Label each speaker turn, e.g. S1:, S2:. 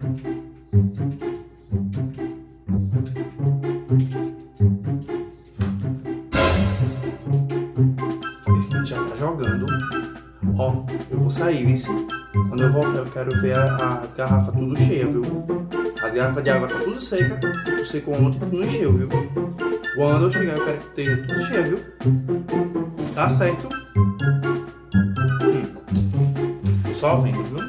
S1: Já tá jogando. Ó, eu vou sair, viu? Quando eu voltar, eu quero ver as garrafas tudo cheias, viu? As garrafas de água tá tudo seca. Tu secou ontem e tu não encheu, viu? Quando eu chegar, eu quero ter tudo cheio, viu? Tá certo? Só vendo, viu?